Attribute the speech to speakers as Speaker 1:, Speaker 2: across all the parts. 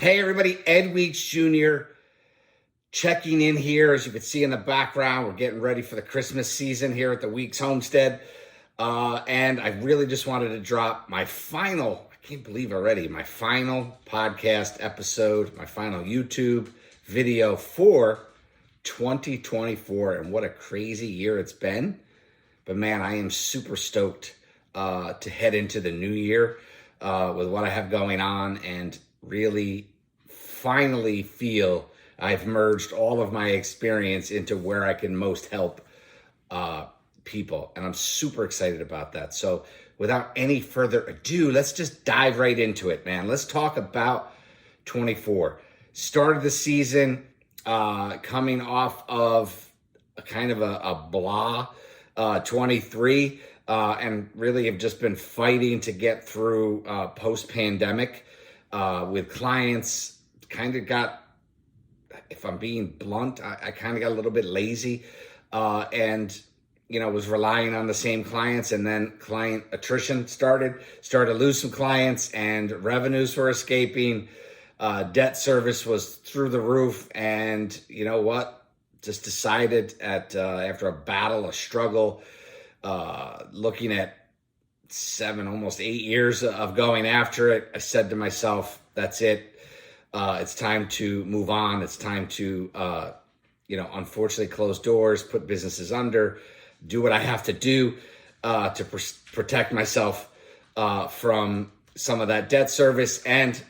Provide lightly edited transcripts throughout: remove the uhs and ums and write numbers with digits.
Speaker 1: Hey everybody, Ed Weeks Jr. checking in here. As you can see in the background, we're getting ready for the Christmas season here at the Weeks Homestead. And I really just wanted to drop my final, I can't believe already, my final podcast episode, my final YouTube video for 2024. And what a crazy year it's been. But man, I am super stoked to head into the new year with what I have going on and really finally feel I've merged all of my experience into where I can most help people. And I'm super excited about that. So without any further ado, let's just dive right into it, man. Let's talk about 24. Started the season coming off of a kind of a blah 23 and really have just been fighting to get through post-pandemic with clients. Kind of got, if I'm being blunt, I kind of got a little bit lazy and, was relying on the same clients, and then client attrition started to lose some clients and revenues were escaping. Debt service was through the roof. And you know what? Just decided after a battle, a struggle, looking at 7, almost 8 years of going after it, I said to myself, that's it. It's time to move on. It's time to, unfortunately close doors, put businesses under, do what I have to do to protect myself from some of that debt service. And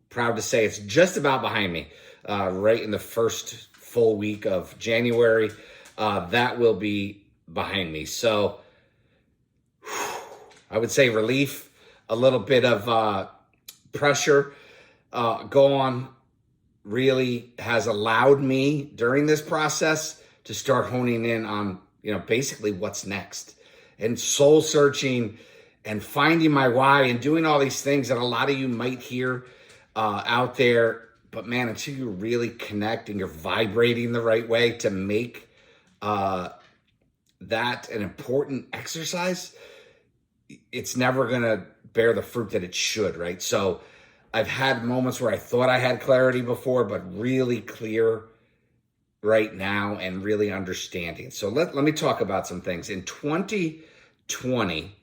Speaker 1: proud to say it's just about behind me. Right in the first full week of January, that will be behind me. So I would say relief, a little bit of pressure gone really has allowed me during this process to start honing in on, basically what's next and soul searching and finding my why and doing all these things that a lot of you might hear out there. But man, until you really connect and you're vibrating the right way to make that an important exercise, it's never going to bear the fruit that it should, right? So I've had moments where I thought I had clarity before, but really clear right now and really understanding. So let me talk about some things. In 2020,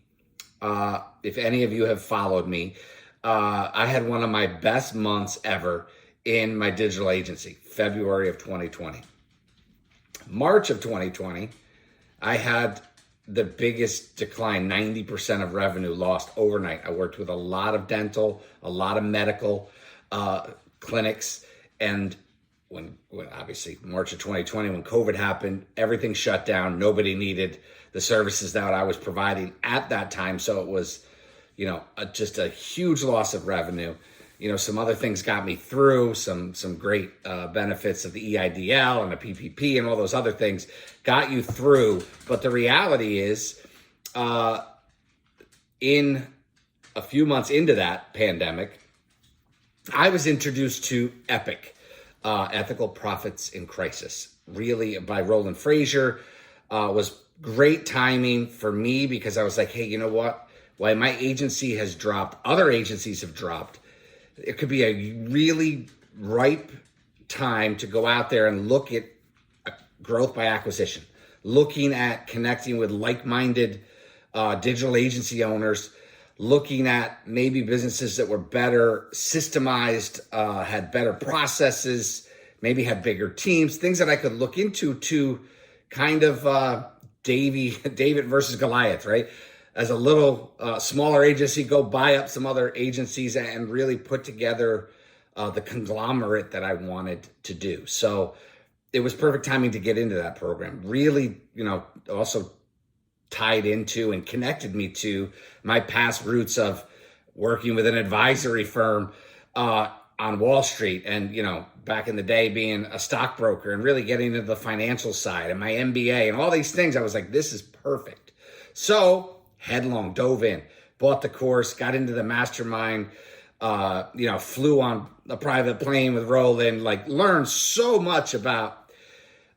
Speaker 1: if any of you have followed me, I had one of my best months ever in my digital agency, February of 2020. March of 2020, I had the biggest decline, 90% of revenue lost overnight. I worked with a lot of dental, a lot of medical clinics. And when obviously March of 2020, when COVID happened, everything shut down. Nobody needed the services that I was providing at that time. So it was, just a huge loss of revenue. Some other things got me through, some great benefits of the EIDL and the PPP and all those other things got you through. But the reality is, in a few months into that pandemic, I was introduced to EPIC, Ethical Profits in Crisis, really by Roland Frazier. Was great timing for me because I was like, hey, you know what? While my agency has dropped, other agencies have dropped. It could be a really ripe time to go out there and look at growth by acquisition, looking at connecting with like-minded digital agency owners, looking at maybe businesses that were better systemized, had better processes, maybe had bigger teams, things that I could look into to kind of David versus Goliath, right? As a little smaller agency, go buy up some other agencies and really put together the conglomerate that I wanted to do. So it was perfect timing to get into that program. Really, also tied into and connected me to my past roots of working with an advisory firm on Wall Street and, back in the day being a stockbroker and really getting into the financial side and my MBA and all these things. I was like, this is perfect. So headlong, dove in, bought the course, got into the mastermind, flew on a private plane with Roland, learned so much about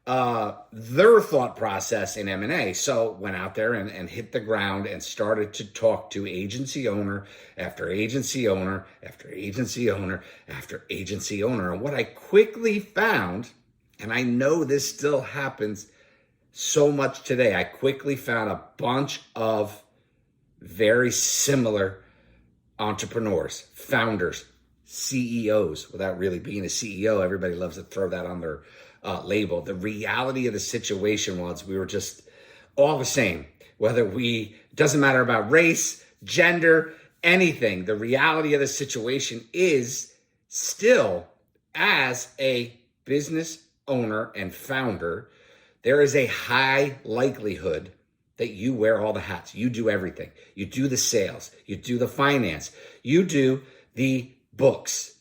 Speaker 1: their thought process in M&A. So went out there and hit the ground and started to talk to agency owner after agency owner after agency owner after agency owner. And what I quickly found, and I know this still happens so much today, I quickly found a bunch of very similar entrepreneurs, founders, CEOs, without really being a CEO. Everybody loves to throw that on their label. The reality of the situation was we were just all the same, doesn't matter about race, gender, anything. The reality of the situation is still, as a business owner and founder, there is a high likelihood that you wear all the hats. You do everything. You do the sales. You do the finance. You do the books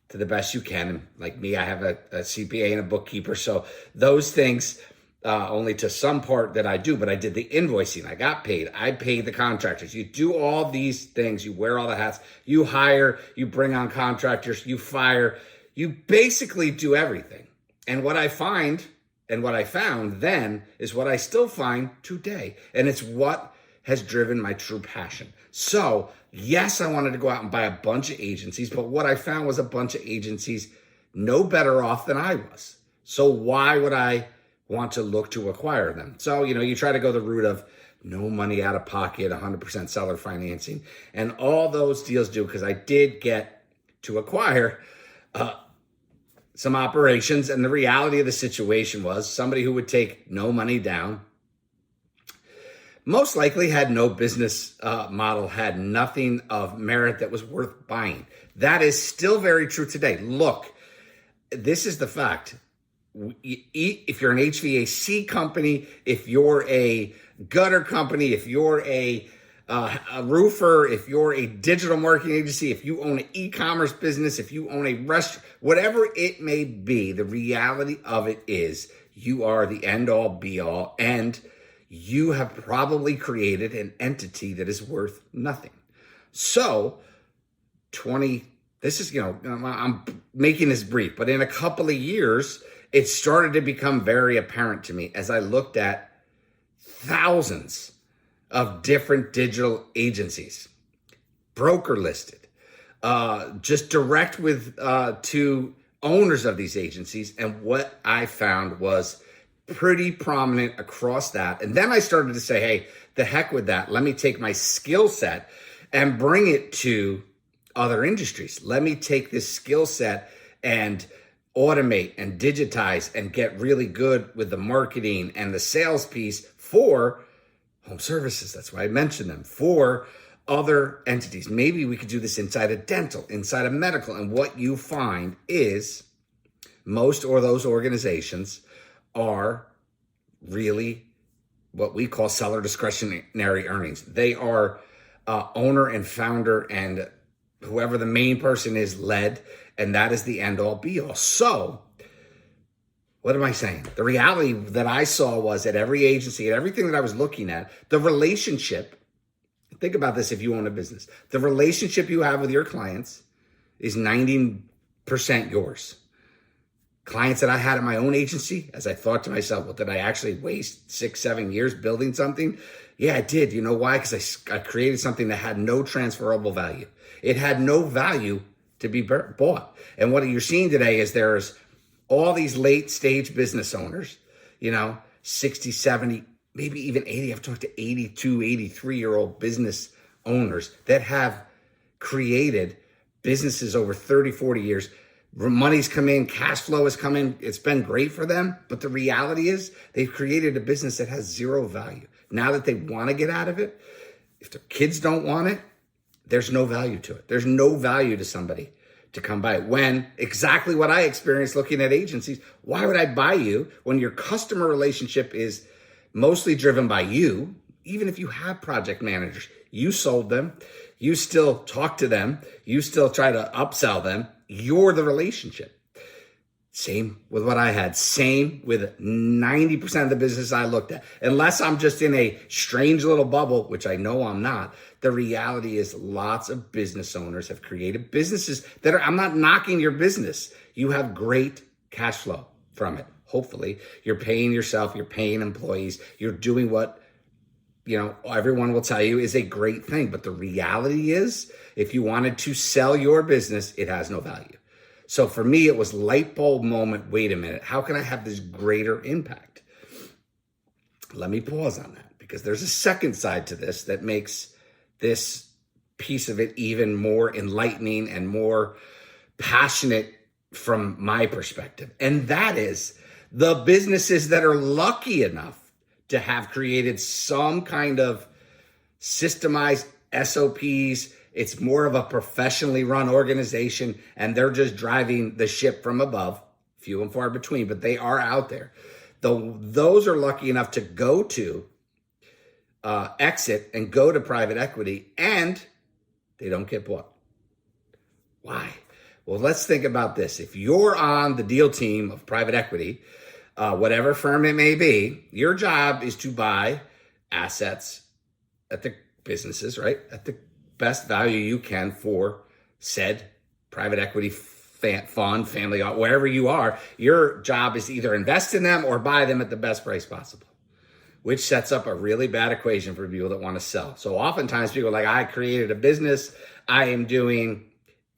Speaker 1: to the best you can. And like me, I have a CPA and a bookkeeper. So those things, only to some part that I do, but I did the invoicing. I got paid. I paid the contractors. You do all these things. You wear all the hats. You hire, you bring on contractors, you fire. You basically do everything. And what I find and what I found then is what I still find today. And it's what has driven my true passion. So yes, I wanted to go out and buy a bunch of agencies, but what I found was a bunch of agencies no better off than I was. So why would I want to look to acquire them? So, you try to go the route of no money out of pocket, 100% seller financing, and all those deals do, because I did get to acquire some operations. And the reality of the situation was somebody who would take no money down, most likely had no business model, had nothing of merit that was worth buying. That is still very true today. Look, this is the fact. If you're an HVAC company, if you're a gutter company, if you're a roofer, if you're a digital marketing agency, if you own an e-commerce business, if you own a restaurant, whatever it may be, the reality of it is you are the end all be all, and you have probably created an entity that is worth nothing. So I'm making this brief, but in a couple of years, it started to become very apparent to me as I looked at thousands of different digital agencies, broker listed, just direct with to owners of these agencies. And what I found was pretty prominent across that. And then I started to say, hey, the heck with that. Let me take my skill set and bring it to other industries. Let me take this skill set and automate and digitize and get really good with the marketing and the sales piece for home services. That's why I mentioned them. For other entities. Maybe we could do this inside of dental, inside of medical. And what you find is most of those organizations are really what we call seller discretionary earnings. They are owner and founder and whoever the main person is led, and that is the end all be all. So what am I saying? The reality that I saw was at every agency, at everything that I was looking at, the relationship, think about this if you own a business, the relationship you have with your clients is 90% yours. Clients that I had at my own agency, as I thought to myself, well, did I actually waste 6-7 years building something? Yeah, I did. You know why? Because I created something that had no transferable value. It had no value to be bought. And what you're seeing today is there's all these late stage business owners, 60, 70, maybe even 80. I've talked to 82, 83-year-old business owners that have created businesses over 30, 40 years. Money's come in, cash flow has come in. It's been great for them. But the reality is they've created a business that has zero value. Now that they want to get out of it, if their kids don't want it, there's no value to it. There's no value to somebody to come buy it. When exactly what I experienced looking at agencies, why would I buy you when your customer relationship is mostly driven by you? Even if you have project managers, you sold them, you still talk to them, you still try to upsell them. You're the relationship. Same with what I had. Same with 90% of the business I looked at. Unless I'm just in a strange little bubble, which I know I'm not, the reality is lots of business owners have created businesses that I'm not knocking your business. You have great cash flow. from it. Hopefully, you're paying yourself, you're paying employees, you're doing what, everyone will tell you is a great thing. But the reality is, if you wanted to sell your business, it has no value. So for me, it was light bulb moment. Wait a minute. How can I have this greater impact? Let me pause on that, because there's a second side to this that makes this piece of it even more enlightening and more passionate from my perspective. And that is the businesses that are lucky enough to have created some kind of systemized SOPs. It's more of a professionally run organization, and they're just driving the ship from above, few and far between, but they are out there. Those are lucky enough to go to exit and go to private equity, and they don't get bought. Why? Well, let's think about this. If you're on the deal team of private equity, whatever firm it may be, your job is to buy assets at the businesses, right? At the best value you can for said private equity fund, family, wherever you are. Your job is to either invest in them or buy them at the best price possible, which sets up a really bad equation for people that want to sell. So oftentimes people are like, I created a business, I am doing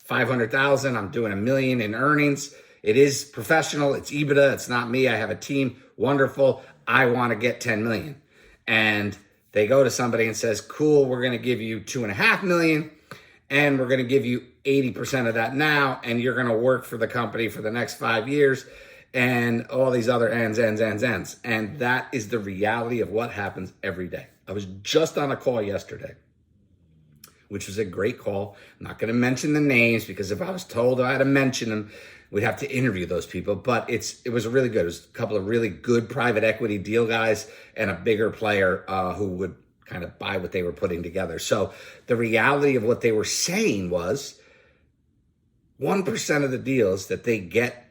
Speaker 1: 500,000, I'm doing $1 million in earnings. It is professional, it's EBITDA, it's not me, I have a team, wonderful, I want to get 10 million. And they go to somebody and says, cool, we're going to give you 2.5 million, and we're going to give you 80% of that now, and you're going to work for the company for the next 5 years, and all these other ends. And that is the reality of what happens every day. I was just on a call yesterday, which was a great call. I'm not going to mention the names, because if I was told I had to mention them, we'd have to interview those people. But it was really good. It was a couple of really good private equity deal guys and a bigger player who would kind of buy what they were putting together. So the reality of what they were saying was 1% of the deals that they get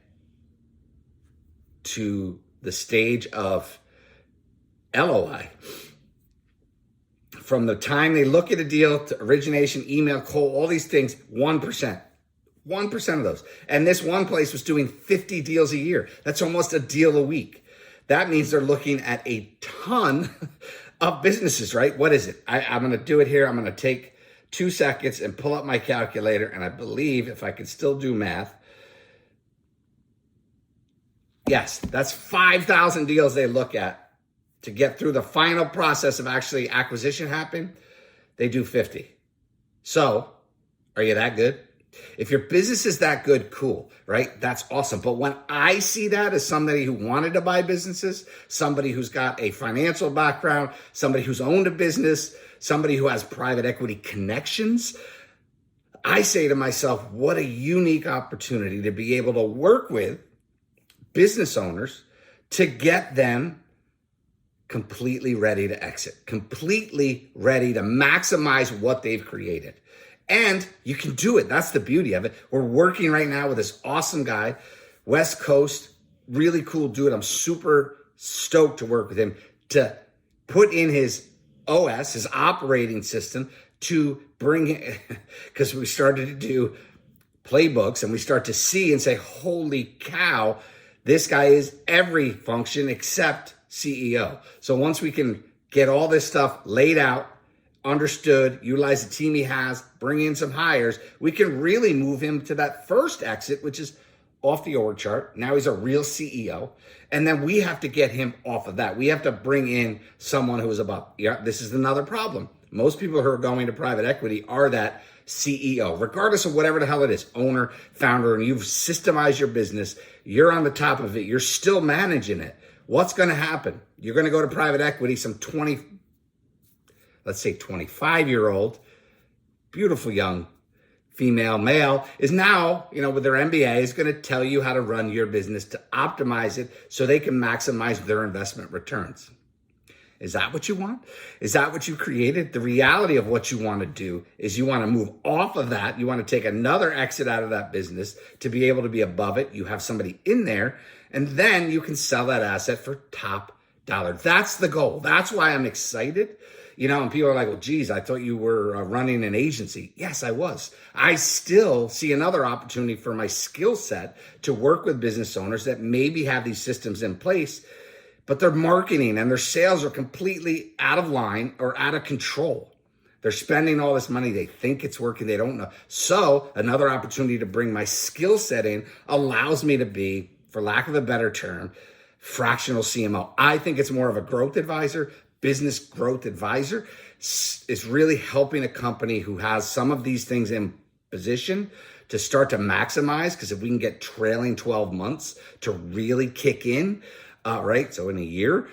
Speaker 1: to the stage of LOI, from the time they look at a deal to origination, email, call, all these things, 1%. 1% of those. And this one place was doing 50 deals a year. That's almost a deal a week. That means they're looking at a ton of businesses, right? What is it? I'm going to do it here. I'm going to take 2 seconds and pull up my calculator. And I believe, if I could still do math, yes, that's 5,000 deals they look at to get through the final process of actually acquisition happening. They do 50. So are you that good? If your business is that good, cool, right? That's awesome. But when I see that as somebody who wanted to buy businesses, somebody who's got a financial background, somebody who's owned a business, somebody who has private equity connections, I say to myself, what a unique opportunity to be able to work with business owners to get them completely ready to exit, completely ready to maximize what they've created. And you can do it. That's the beauty of it. We're working right now with this awesome guy, West Coast, really cool dude. I'm super stoked to work with him to put in his OS, his operating system, to bring, because we started to do playbooks and we start to see and say, holy cow, this guy is every function except CEO. So once we can get all this stuff laid out, understood, utilize the team he has, bring in some hires, we can really move him to that first exit, which is off the org chart. Now he's a real CEO. And then we have to get him off of that. We have to bring in someone who is above. Yeah, this is another problem. Most people who are going to private equity are that CEO, regardless of whatever the hell it is, owner, founder, and you've systemized your business. You're on the top of it. You're still managing it. What's going to happen? You're going to go to private equity, some 25-year-old, beautiful young female, male, is now, with their MBA, is going to tell you how to run your business to optimize it so they can maximize their investment returns. Is that what you want? Is that what you created? The reality of what you want to do is you want to move off of that. You want to take another exit out of that business to be able to be above it. You have somebody in there, and then you can sell that asset for top dollar. That's the goal. That's why I'm excited. And people are like, well, geez, I thought you were running an agency. Yes, I was. I still see another opportunity for my skill set to work with business owners that maybe have these systems in place, but their marketing and their sales are completely out of line or out of control. They're spending all this money. They think it's working. They don't know. So another opportunity to bring my skill set in allows me to be, for lack of a better term, fractional CMO. I think it's more of a growth advisor, business growth advisor. Is really helping a company who has some of these things in position to start to maximize, because if we can get trailing 12 months to really kick in, right? So in a year,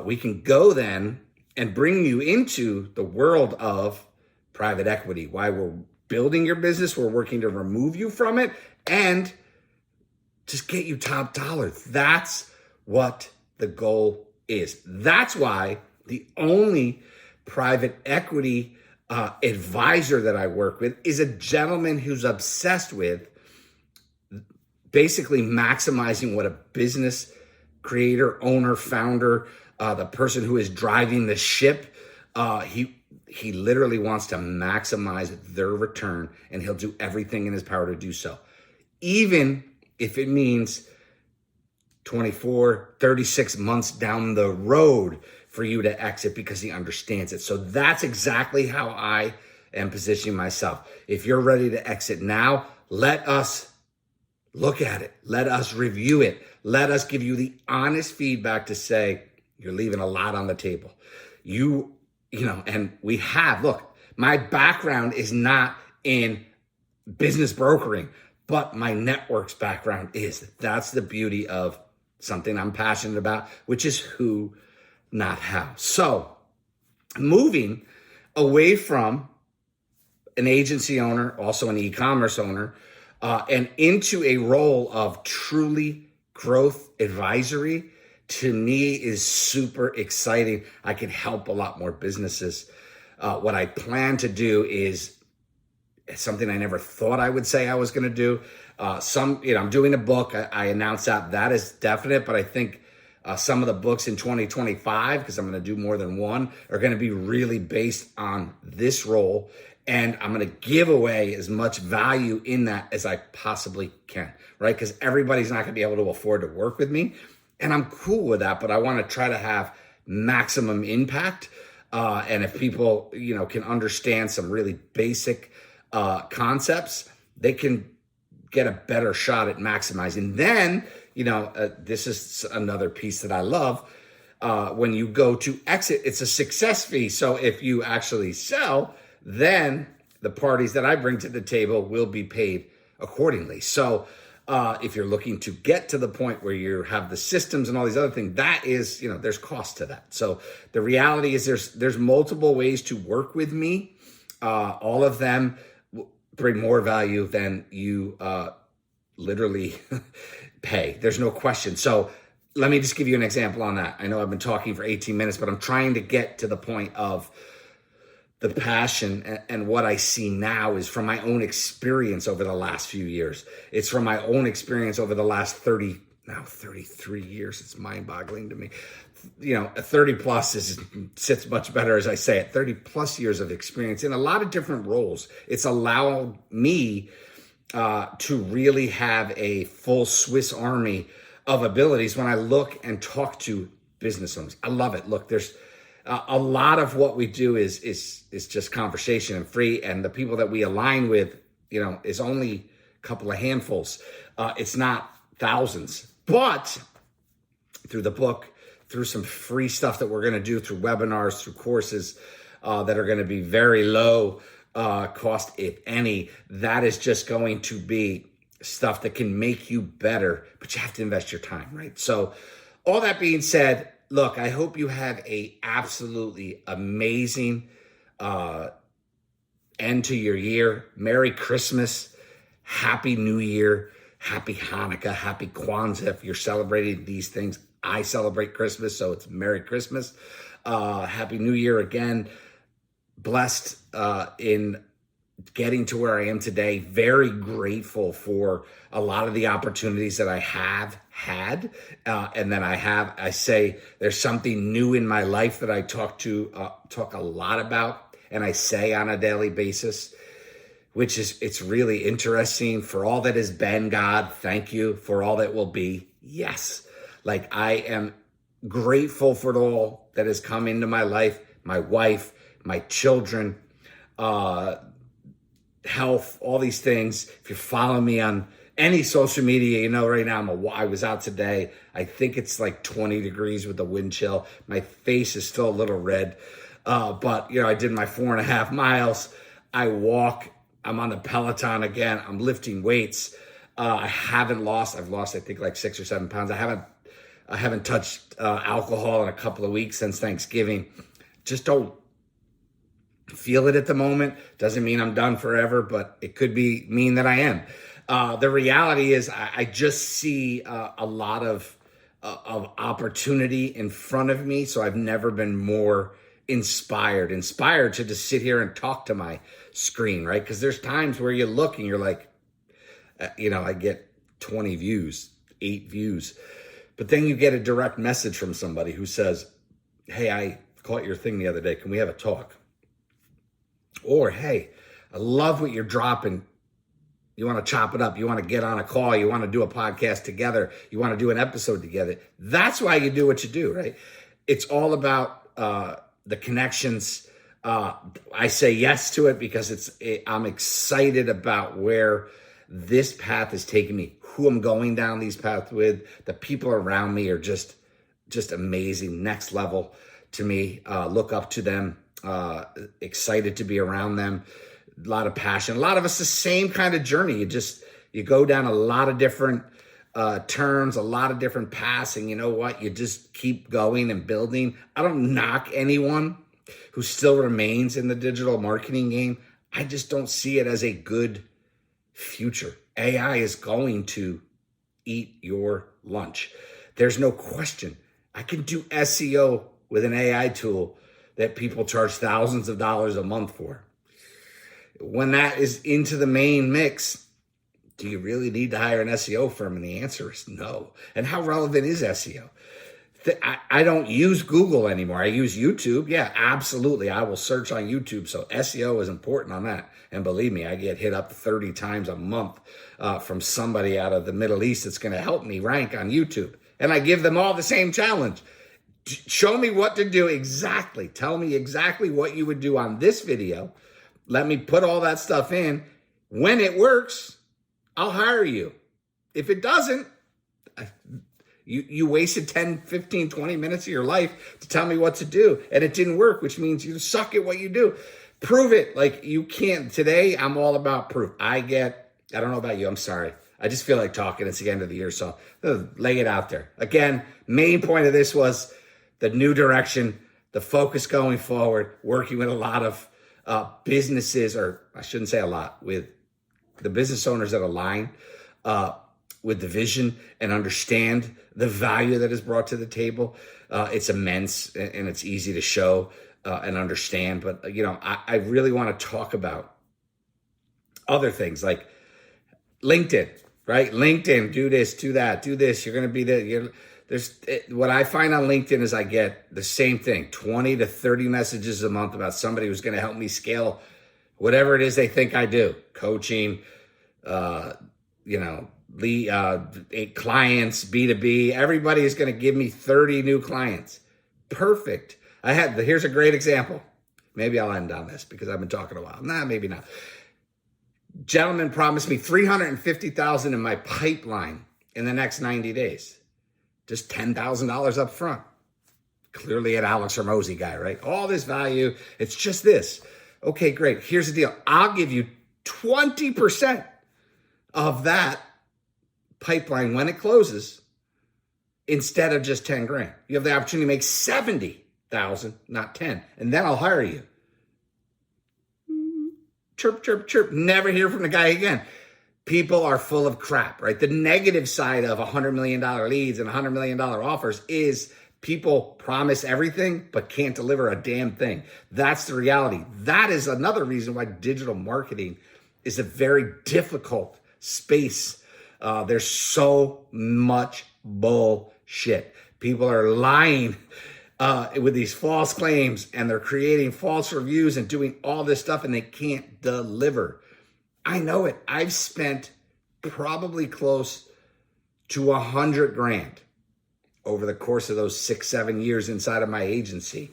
Speaker 1: we can go then and bring you into the world of private equity. Why we're building your business, we're working to remove you from it and just get you top dollar. That's what the goal is. That's why the only private equity advisor that I work with is a gentleman who's obsessed with basically maximizing what a business creator, owner, founder, the person who is driving the ship, he literally wants to maximize their return, and he'll do everything in his power to do so. Even if it means 24, 36 months down the road for you to exit, because he understands it. So that's exactly how I am positioning myself. If you're ready to exit now, let us look at it. Let us review it. Let us give you the honest feedback to say, you're leaving a lot on the table. And we have, look, my background is not in business brokering, but my networks background is. That's the beauty of something I'm passionate about, which is who, not how. So moving away from an agency owner, also an e-commerce owner, and into a role of truly growth advisory, to me is super exciting. I can help a lot more businesses. What I plan to do is something I never thought I would say I was going to do. I'm doing a book. I announced that is definite, but I think some of the books in 2025, because I'm going to do more than one, are going to be really based on this role. And I'm going to give away as much value in that as I possibly can, right? Because everybody's not going to be able to afford to work with me. And I'm cool with that, but I want to try to have maximum impact. And if people, can understand some really basic concepts, they can get a better shot at maximizing. Then, this is another piece that I love. When you go to exit, it's a success fee. So if you actually sell, then the parties that I bring to the table will be paid accordingly. So if you're looking to get to the point where you have the systems and all these other things, that is, there's cost to that. So the reality is there's multiple ways to work with me. All of them bring more value than you literally pay. There's no question. So let me just give you an example on that. I know I've been talking for 18 minutes, but I'm trying to get to the point of the passion, and what I see now is from my own experience over the last few years. It's from my own experience over the last 33 years. It's mind-boggling to me. 30 plus sits much better as I say it. 30 plus years of experience in a lot of different roles. It's allowed me to really have a full Swiss Army of abilities when I look and talk to business owners. I love it. Look, there's a lot of what we do is just conversation and free, and the people that we align with, is only a couple of handfuls. It's not thousands, but through the book, through some free stuff that we're going to do, through webinars, through courses that are going to be very low cost, if any, that is just going to be stuff that can make you better, but you have to invest your time, right? So all that being said, look, I hope you have a absolutely amazing end to your year. Merry Christmas, Happy New Year, Happy Hanukkah, Happy Kwanzaa. If you're celebrating these things, I celebrate Christmas, so it's Merry Christmas. Happy New Year again. Blessed in getting to where I am today. Very grateful for a lot of the opportunities that I have had. And then I say there's something new in my life that I talk a lot about and I say on a daily basis, which is, it's really interesting. For all that has been, God, thank you. For all that will be, yes. Like, I am grateful for it all that has come into my life, my wife, my children, health, all these things. If you're following me on any social media, you know right now I was out today. I think it's like 20 degrees with the wind chill. My face is still a little red. But I did my 4.5 miles. I walk. I'm on the Peloton again. I'm lifting weights. I've lost, I think, like 6 or 7 pounds. I haven't touched alcohol in a couple of weeks since Thanksgiving. Just don't feel it at the moment. Doesn't mean I'm done forever, but it could mean that I am. The reality is I just see a lot of opportunity in front of me. So I've never been more inspired to just sit here and talk to my screen, right? Because there's times where you look and you're like, I get 20 views, 8 views. But then you get a direct message from somebody who says, hey, I caught your thing the other day. Can we have a talk? Or, hey, I love what you're dropping. You want to chop it up. You want to get on a call. You want to do a podcast together. You want to do an episode together. That's why you do what you do, right? It's all about the connections. I say yes to it because I'm excited about where this path is taking me, who I'm going down these paths with. The people around me are just amazing, next level to me. Look up to them, excited to be around them. A lot of passion. A lot of us the same kind of journey. You go down a lot of different turns, a lot of different paths, and you know what? You just keep going and building. I don't knock anyone who still remains in the digital marketing game. I just don't see it as a good future. AI is going to eat your lunch. There's no question. I can do SEO with an AI tool that people charge thousands of dollars a month for. When that is into the main mix, do you really need to hire an SEO firm? And the answer is no. And how relevant is SEO? I don't use Google anymore. I use YouTube. Yeah, absolutely. I will search on YouTube. So SEO is important on that. And believe me, I get hit up 30 times a month from somebody out of the Middle East that's going to help me rank on YouTube. And I give them all the same challenge. Show me what to do exactly. Tell me exactly what you would do on this video. Let me put all that stuff in. When it works, I'll hire you. If it doesn't, you wasted 10, 15, 20 minutes of your life to tell me what to do. And it didn't work, which means you suck at what you do. Prove it. Like, you can't. Today, I'm all about proof. I don't know about you. I'm sorry. I just feel like talking. It's the end of the year, so lay it out there. Again, main point of this was the new direction, the focus going forward, working with a lot of businesses, or I shouldn't say a lot, with the business owners that align with the vision and understand the value that is brought to the table. It's immense and it's easy to show and understand. But, I really want to talk about other things like LinkedIn, right? LinkedIn, do this, do that, do this. You're going to be there. What I find on LinkedIn is I get the same thing, 20 to 30 messages a month about somebody who's going to help me scale whatever it is they think I do. Coaching, clients, B2B. Everybody is going to give me 30 new clients. Perfect. Here's a great example. Maybe I'll end on this because I've been talking a while. Nah, maybe not. Gentleman promised me $350,000 in my pipeline in the next 90 days. Just $10,000 up front. Clearly an Alex Hormozi guy, right? All this value. It's just this. Okay, great. Here's the deal. I'll give you 20% of that pipeline when it closes instead of just 10 grand. You have the opportunity to make 70,000, not 10. And then I'll hire you. Chirp, chirp, chirp. Never hear from the guy again. People are full of crap, right? The negative side of $100 million leads and $100 million offers is People promise everything, but can't deliver a damn thing. That's the reality. That is another reason why digital marketing is a very difficult space. There's so much bullshit. People are lying with these false claims, and they're creating false reviews and doing all this stuff, and they can't deliver. I know it. I've spent probably close to $100,000 over the course of those 6-7 years inside of my agency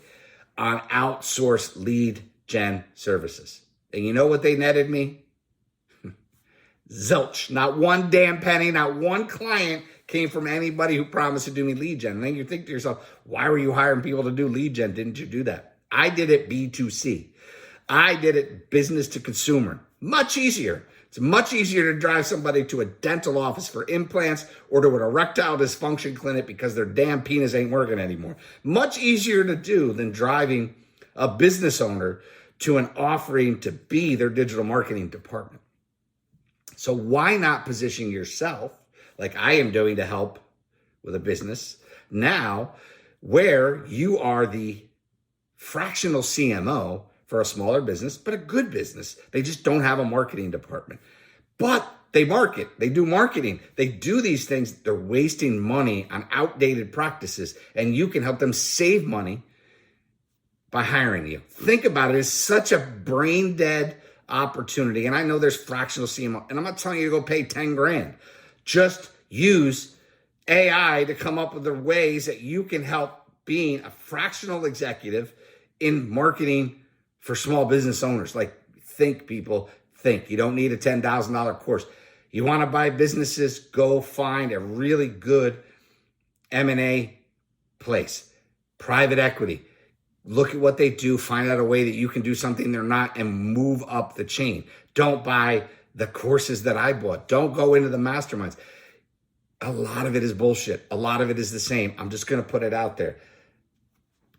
Speaker 1: on outsourced lead gen services. And you know what they netted me? Zilch. Not one damn penny, not one client came from anybody who promised to do me lead gen. And then you think to yourself, why were you hiring people to do lead gen? Didn't you do that? I did it B2C. I did it business to consumer. Much easier. It's much easier to drive somebody to a dental office for implants or to an erectile dysfunction clinic because their damn penis ain't working anymore. Much easier to do than driving a business owner to an offering to be their digital marketing department. So why not position yourself like I am doing to help with a business now where you are the fractional CMO for a smaller business, but a good business. They just don't have a marketing department. But they market. They do marketing. They do these things. They're wasting money on outdated practices, and you can help them save money by hiring you. Think about it. It's such a brain dead opportunity. And I know there's fractional CMO, and I'm not telling you to go pay $10,000. Just use AI to come up with the ways that you can help being a fractional executive in marketing for small business owners. Like, think, people, think. You don't need a $10,000 course. You want to buy businesses, go find a really good M&A place. Private equity. Look at what they do, find out a way that you can do something they're not, and move up the chain. Don't buy the courses that I bought. Don't go into the masterminds. A lot of it is bullshit. A lot of it is the same. I'm just going to put it out there.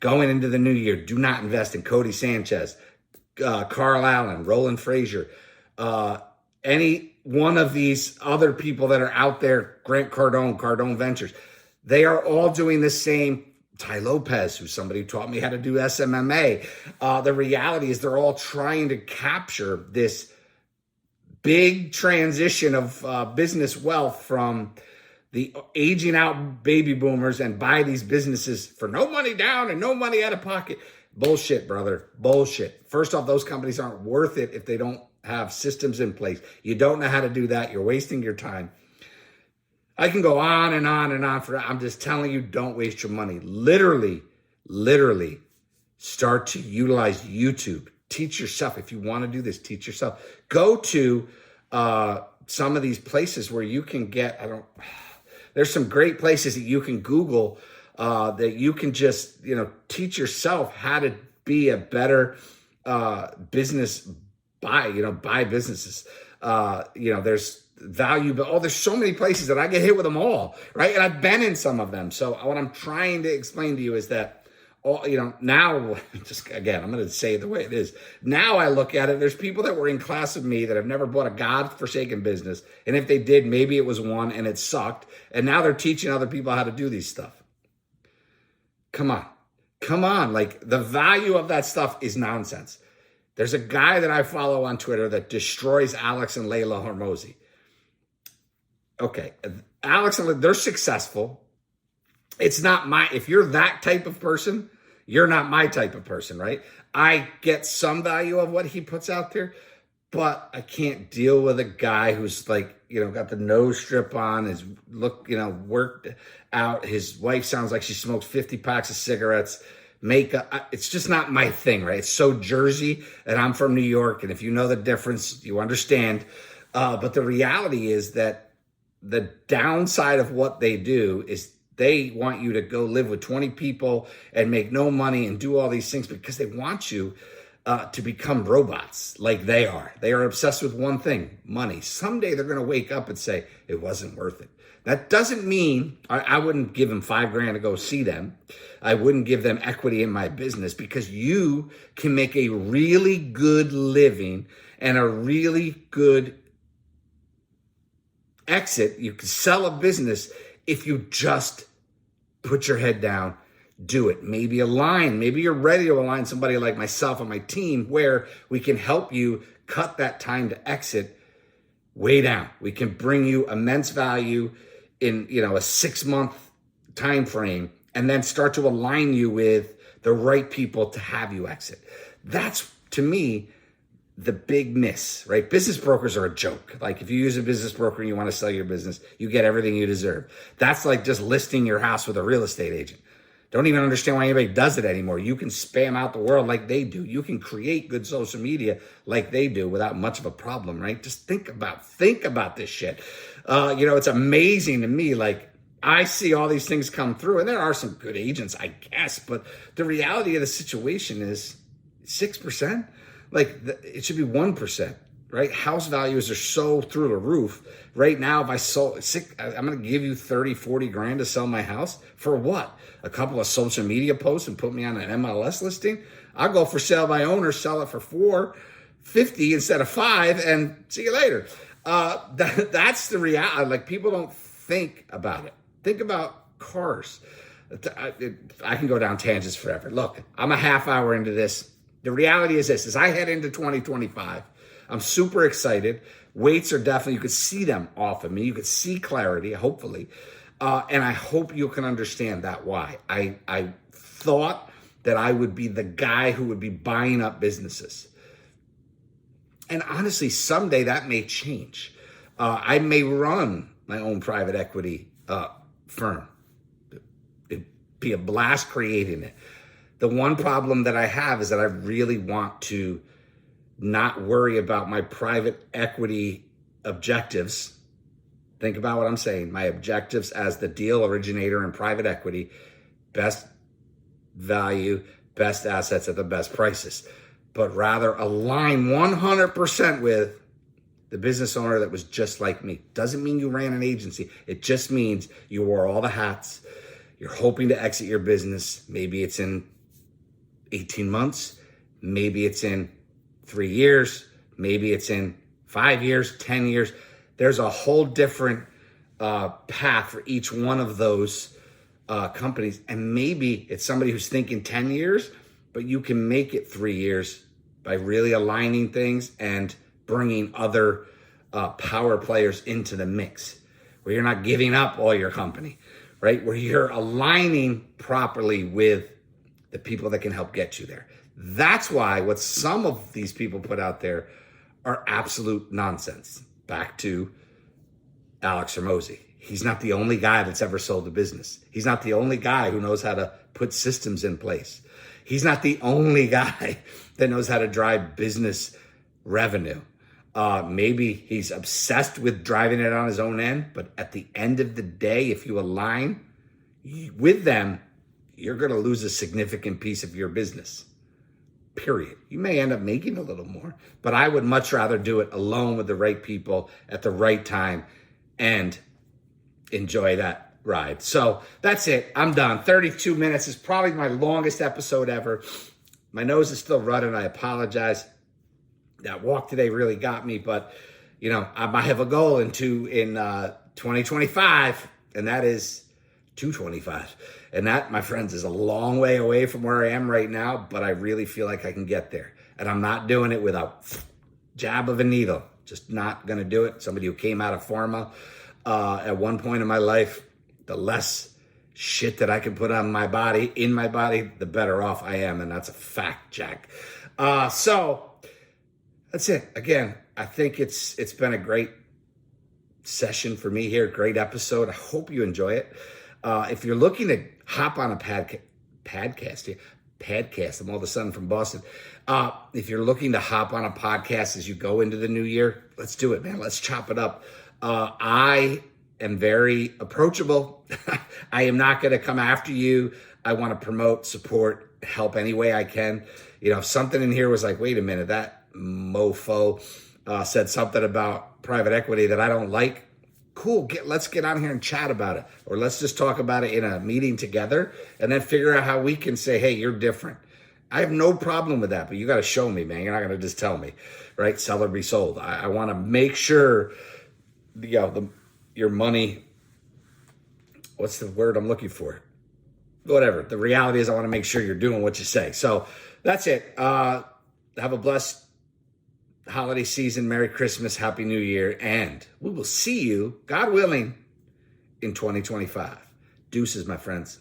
Speaker 1: Going into the new year, do not invest in Cody Sanchez, Carl Allen, Roland Frazier, any one of these other people that are out there, Grant Cardone, Cardone Ventures. They are all doing the same. Ty Lopez, who's somebody who taught me how to do SMMA. The reality is they're all trying to capture this big transition of business wealth from the aging out baby boomers and buy these businesses for no money down and no money out of pocket. Bullshit, brother. Bullshit. First off, those companies aren't worth it if they don't have systems in place. You don't know how to do that. You're wasting your time. I can go on and on and on for that. I'm just telling you, don't waste your money. Literally start to utilize YouTube. Teach yourself. If you want to do this, teach yourself. Go to some of these places where you can get, there's some great places that you can Google that you can just, teach yourself how to be a better business buy businesses. There's value, but there's so many places that I get hit with them all, right? And I've been in some of them. So what I'm trying to explain to you is that now, just again, I'm going to say it the way it is. Now I look at it, there's people that were in class with me that have never bought a godforsaken business. And if they did, maybe it was one and it sucked. And now they're teaching other people how to do these stuff. Come on. Like, the value of that stuff is nonsense. There's a guy that I follow on Twitter that destroys Alex and Layla Hormozi. Okay, Alex and Layla, they're successful. It's not if you're that type of person, you're not my type of person, right? I get some value of what he puts out there, but I can't deal with a guy who's like, got the nose strip on, his look, worked out. His wife sounds like she smokes 50 packs of cigarettes, makeup. It's just not my thing, right? It's so Jersey, and I'm from New York. And if you know the difference, you understand. But the reality is that the downside of what they do is they want you to go live with 20 people and make no money and do all these things because they want you to become robots like they are. They are obsessed with one thing, money. Someday they're going to wake up and say, it wasn't worth it. That doesn't mean I wouldn't give them $5,000 to go see them. I wouldn't give them equity in my business, because you can make a really good living and a really good exit. You can sell a business if you just put your head down, do it. Maybe align. Maybe you're ready to align somebody like myself on my team where we can help you cut that time to exit way down. We can bring you immense value in, a 6-month time frame, and then start to align you with the right people to have you exit. That's, to me, the big miss, right? Business brokers are a joke. Like, if you use a business broker and you want to sell your business, you get everything you deserve. That's like just listing your house with a real estate agent. Don't even understand why anybody does it anymore. You can spam out the world like they do. You can create good social media like they do without much of a problem, right? Just think about this shit. It's amazing to me. Like, I see all these things come through, and there are some good agents, I guess, but the reality of the situation is 6%. Like, it should be 1%. Right? House values are so through the roof. Right now, if I sold, I'm going to give you 30, 40 grand to sell my house. For what? A couple of social media posts and put me on an MLS listing? I'll go for sale by owner, sell it for $450 instead of $5, and see you later. That's the reality. Like, people don't think about it. Think about cars. I can go down tangents forever. Look, I'm a half hour into this. The reality is this, as I head into 2025, I'm super excited. Weights are definitely, you could see them off of me. You could see clarity, hopefully. And I hope you can understand that why. I thought that I would be the guy who would be buying up businesses. And honestly, someday that may change. I may run my own private equity firm. It'd be a blast creating it. The one problem that I have is that I really want to not worry about my private equity objectives. Think about what I'm saying. My objectives as the deal originator in private equity: best value, best assets at the best prices. But rather align 100% with the business owner that was just like me. Doesn't mean you ran an agency. It just means you wore all the hats. You're hoping to exit your business. Maybe it's in 18 months. Maybe it's in 3 years, maybe it's in 5 years, 10 years. There's a whole different path for each one of those companies. And maybe it's somebody who's thinking 10 years, but you can make it 3 years by really aligning things and bringing other power players into the mix, where you're not giving up all your company, right? Where you're aligning properly with the people that can help get you there. That's why what some of these people put out there are absolute nonsense. Back to Alex Hormozi. He's not the only guy that's ever sold a business. He's not the only guy who knows how to put systems in place. He's not the only guy that knows how to drive business revenue. Maybe he's obsessed with driving it on his own end, but at the end of the day, if you align with them, you're going to lose a significant piece of your business. Period. You may end up making a little more, but I would much rather do it alone with the right people at the right time and enjoy that ride. So that's it. I'm done. 32 minutes is probably my longest episode ever. My nose is still running. I apologize. That walk today really got me, but I have a goal in 2025, and that is 225. And that, my friends, is a long way away from where I am right now, but I really feel like I can get there. And I'm not doing it without jab of a needle. Just not going to do it. Somebody who came out of pharma at one point in my life, the less shit that I can put on my body, in my body, the better off I am. And that's a fact, Jack. So that's it. Again, I think it's been a great session for me here. Great episode. I hope you enjoy it. If you're looking to hop on a podcast, I'm all of a sudden from Boston. If you're looking to hop on a podcast as you go into the new year, let's do it, man. Let's chop it up. I am very approachable. I am not going to come after you. I want to promote, support, help any way I can. If something in here was like, wait a minute, that mofo said something about private equity that I don't like, cool, let's get on here and chat about it. Or let's just talk about it in a meeting together and then figure out how we can say, hey, you're different. I have no problem with that, but you got to show me, man. You're not going to just tell me, right? Sell or be sold. I want to make sure, your money, what's the word I'm looking for? whatever. The reality is I want to make sure you're doing what you say. So that's it. Have a blessed holiday season. Merry Christmas. Happy New Year. And we will see you, God willing, in 2025. Deuces, my friends.